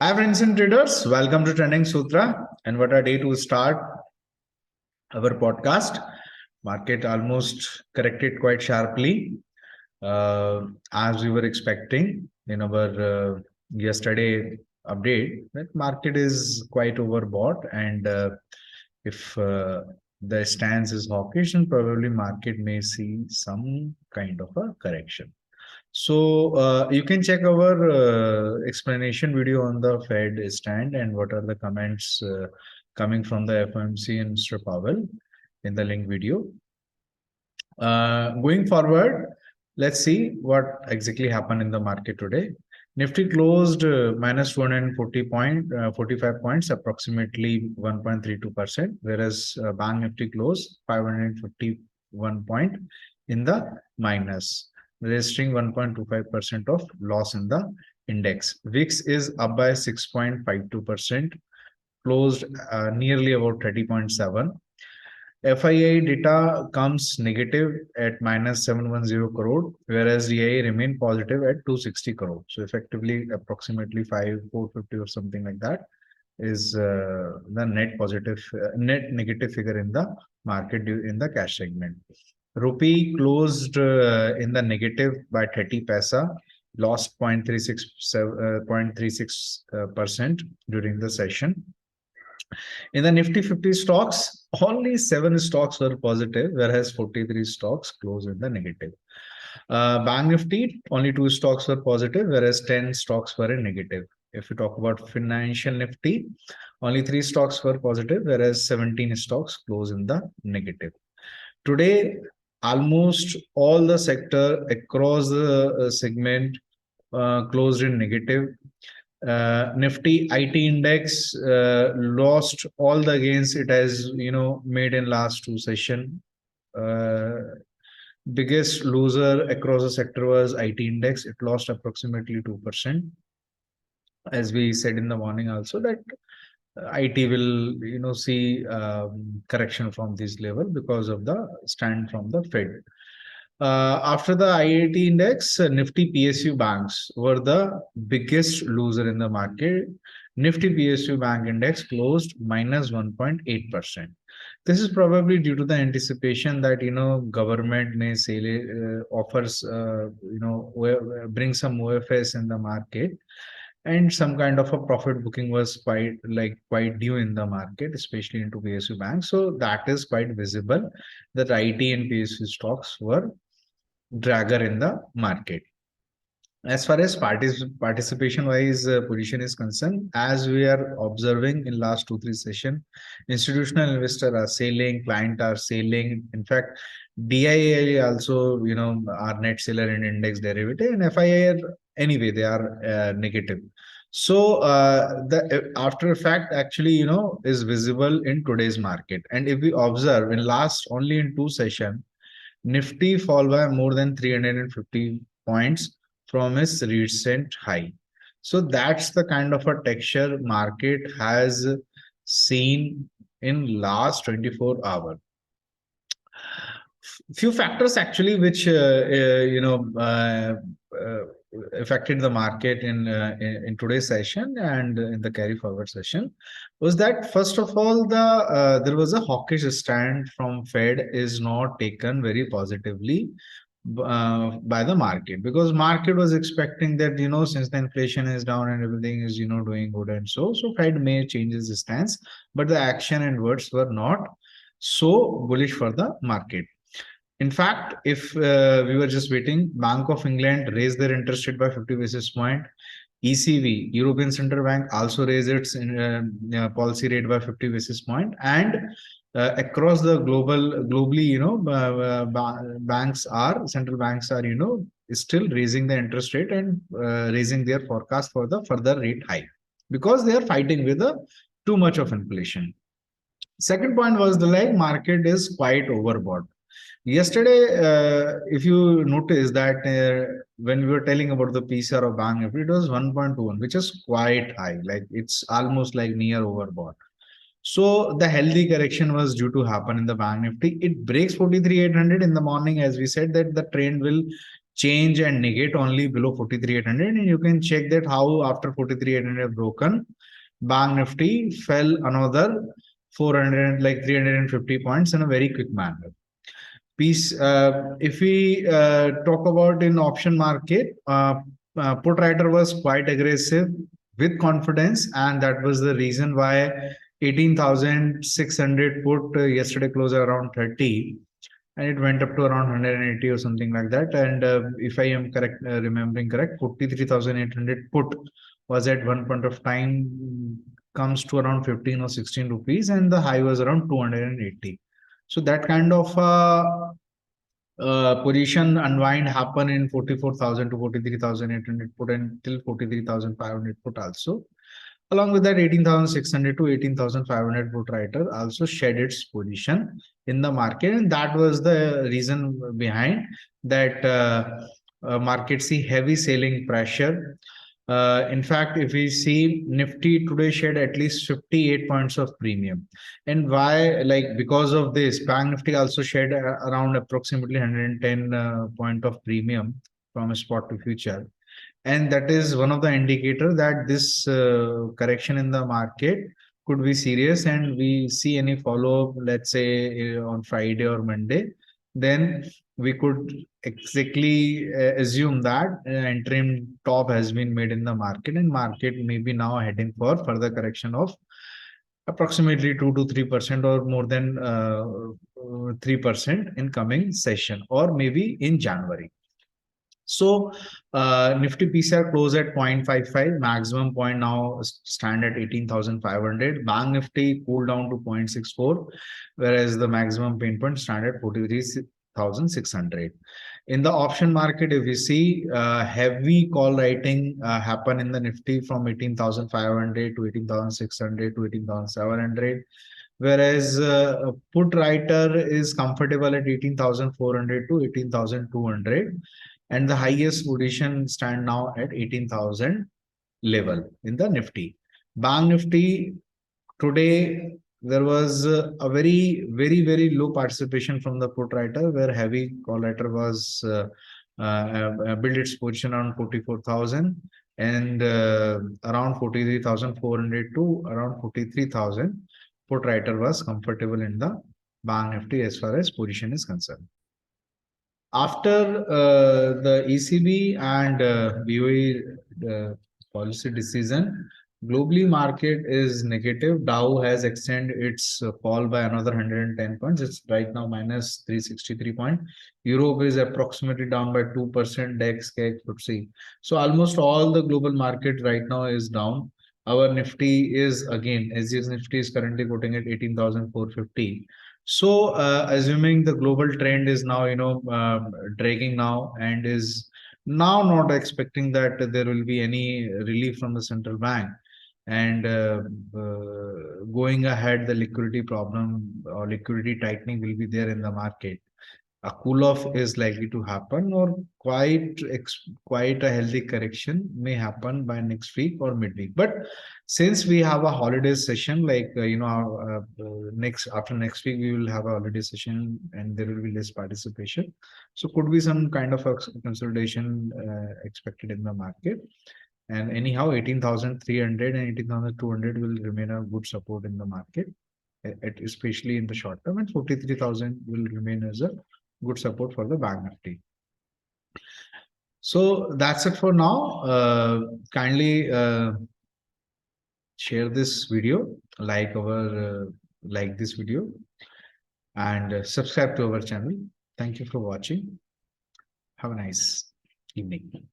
Hi friends and traders, welcome to Trending Sutra, and what a day to start our podcast. Market almost corrected quite sharply as we were expecting in our yesterday update that market is quite overbought, and if the stance is hawkish, then probably market may see some kind of a correction. So you can check our explanation video on the Fed stand and what are the comments coming from the FOMC and Mr. Powell in the link video. Going forward, let's see what exactly happened in the market today. Nifty closed minus 45 points, approximately 1.32%, whereas Bank Nifty closed 551 point in the minus, registering 1.25% of loss in the index. VIX is up by 6.52%, closed nearly about 30.7. FII data comes negative at minus 710 crore, whereas DII remained positive at 260 crore. So effectively, approximately 450 or something like that is the net negative figure in the market in the cash segment. Rupee closed in the negative by 30 paisa, lost 0.36% during the session. In the Nifty 50 stocks, only 7 stocks were positive, whereas 43 stocks closed in the negative. Bank Nifty, only 2 stocks were positive, whereas 10 stocks were in negative. If we talk about Financial Nifty, only 3 stocks were positive, whereas 17 stocks closed in the negative. Today, almost all the sector across the segment closed in negative. Nifty IT index lost all the gains it has made in last 2 session. Biggest loser across the sector was IT index. It lost approximately 2%. As we said in the morning also that IT will see correction from this level because of the stand from the Fed. After the IIT index, Nifty PSU banks were the biggest loser in the market. Nifty PSU bank index closed minus 1.8%. This is probably due to the anticipation that government may say offers bring some OFS in the market, and some kind of a profit booking was quite due in the market, especially into PSU banks. So that is quite visible that IT and PSU stocks were dragger in the market. As far as participation wise position is concerned, as we are observing in last 2-3 session, institutional investor are selling, client are selling. In fact, DII also are net seller in index derivative, and FII are, anyway they are negative. So the after effect actually is visible in today's market. And if we observe in last only in 2 session, Nifty fall by more than 350 points from its recent high. So that's the kind of a texture market has seen in last 24 hours. Few factors actually which affected the market in today's session and in the carry forward session was that, first of all, there was a hawkish stand from Fed is not taken very positively by the market, because market was expecting that since the inflation is down and everything is doing good, and so Fed may change its stance, but the action and words were not so bullish for the market. In fact, if we were just waiting, Bank of England raised their interest rate by 50 basis point. ECB, European Central Bank, also raised its policy rate by 50 basis point. And across the globally, central banks are, still raising the interest rate and raising their forecast for the further rate hike, because they are fighting with too much of inflation. Second point was the market is quite overbought. Yesterday, if you notice that when we were telling about the PCR of Bank Nifty, it was 1.21, which is quite high. Like it's almost like near overbought. So the healthy correction was due to happen in the Bank Nifty. It breaks 43,800 in the morning, as we said that the trend will change and negate only below 43,800, and you can check that how after 43,800 broken, Bank Nifty fell another 400, like 350 points in a very quick manner. If we talk about in option market, put writer was quite aggressive with confidence, and that was the reason why 18,600 put yesterday closed around 30, and it went up to around 180 or something like that. And if I am correct, remembering correct, 43,800 put was at one point of time comes to around 15 or 16 rupees, and the high was around 280. So that kind of position unwind happen in 44,000 to 43,800 put until 43,500 put also. Along with that, 18,600 to 18,500 put writer also shed its position in the market, and that was the reason behind that market see heavy selling pressure. In fact, if we see Nifty today shed at least 58 points of premium. And why? Like because of this, Bank Nifty also shed around approximately 110 point of premium from a spot to future. And that is one of the indicator that this correction in the market could be serious, and we see any follow up, let's say on Friday or Monday, then we could exactly assume that interim top has been made in the market, and market may be now heading for further correction of approximately 2 to 3% or more than 3% in coming session or maybe in January. So Nifty PCR closed at 0.55, maximum point now stand at 18,500. Bank Nifty cooled down to 0.64, whereas the maximum pain point stand at 43,600. In the option market, if you see heavy call writing happen in the Nifty from 18,500 to 18,600 to 18,700. Whereas put writer is comfortable at 18,400 to 18,200, and the highest position stand now at 18,000 level in the Nifty. Bank Nifty today there was a very low participation from the put writer, where heavy call writer was built its position around 44,000, and around 43,400 to around 43,000 put writer was comfortable in the Bank Nifty as far as position is concerned. After the ECB and BOE policy decision, globally market is negative. Dow has extended its fall by another 110 points. It's right now minus 363 point. Europe is approximately down by 2%. DAX, CAC, FTSE. So almost all the global market right now is down. Our Nifty is again, SGX Nifty is currently quoting at 18,450. So, assuming the global trend is now, dragging now and is now not expecting that there will be any relief from the central bank, and going ahead, the liquidity problem or liquidity tightening will be there in the market. A cool off is likely to happen, or quite a healthy correction may happen by next week or midweek. But since we have a holiday session, like next after next week we will have a holiday session and there will be less participation, so could be some kind of a consolidation expected in the market. And anyhow, 18,300 and 18,200 will remain a good support in the market, especially in the short term, and 43,000 will remain as a good support for the Bank Nifty. So that's it for now. Kindly share this video, like this video, and subscribe to our channel. Thank you for watching. Have a nice evening.